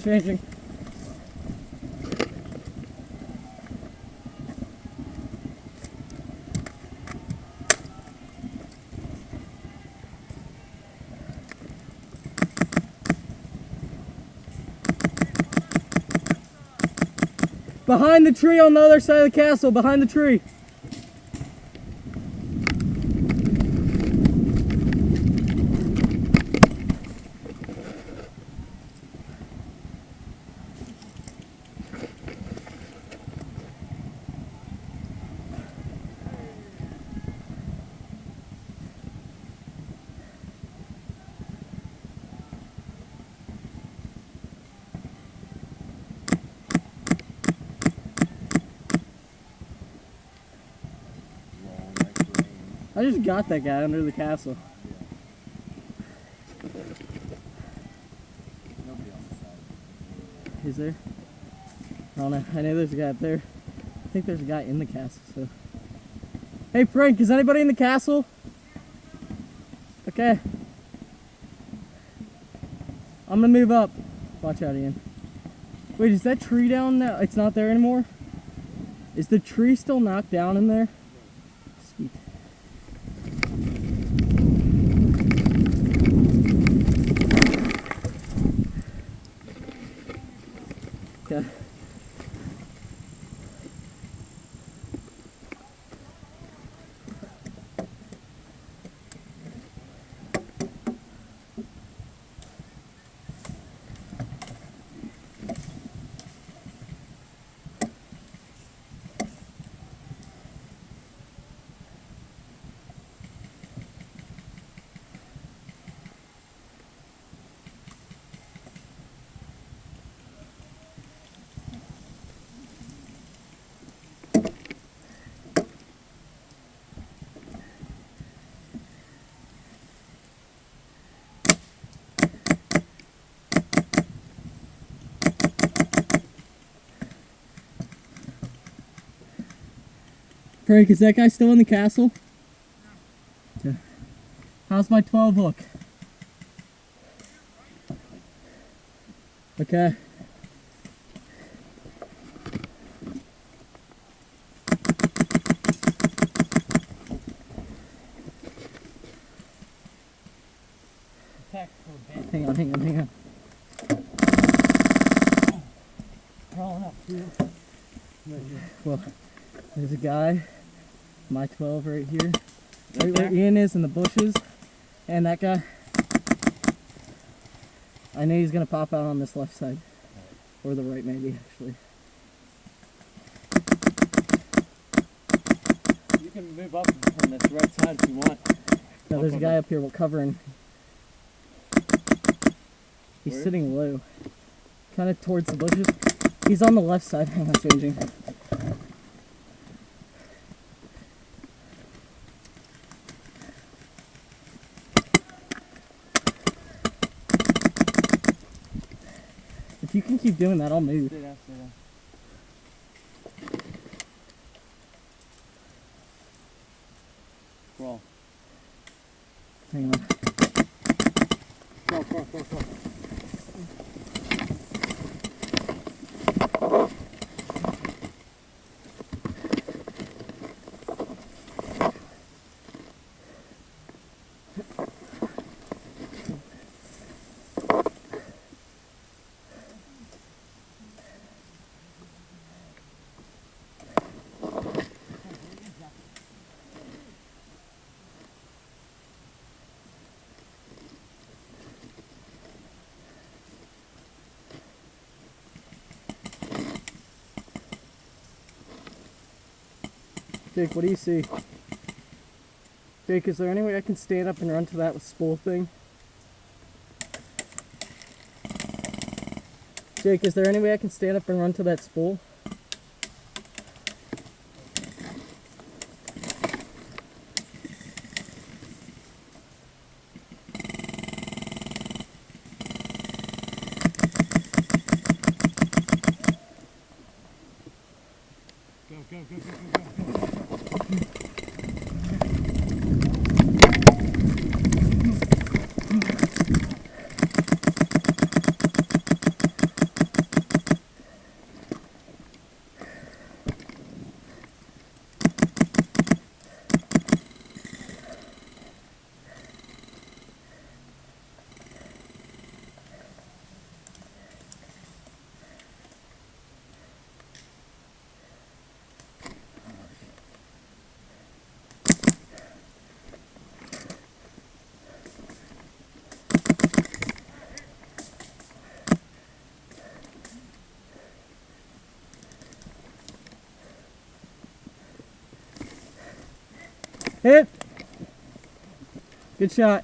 changing. Behind the tree on the other side of the castle, behind the tree. I just got that guy under the castle. Nobody on the side. He's there? I don't know. I know there's a guy up there. I think there's a guy in the castle, so. Hey Frank, is anybody in the castle? Okay. I'm gonna move up. Watch out, Ian. Wait, is that tree down now? It's not there anymore? Is the tree still knocked down in there? Sweet. Okay. Frank, is that guy still in the castle? No. Okay. How's my 12 look? Okay. Hang on. Crawling up too. Well, there's a guy, my 12 right here, right where Ian is in the bushes, and that guy, I know he's gonna pop out on this left side, or the right maybe actually. You can move up from this right side if you want. No, there's a guy up here covering. He's Where? sitting low, kind of towards the bushes. He's on the left side. Hang on, changing. If you can keep doing that, I'll move. Stay down. Crawl. Hang on. Crawl. Jake, what do you see? Jake, is there any way I can stand up and run to that spool thing? Jake, is there any way I can stand up and run to that spool? Go. Hit. Good shot.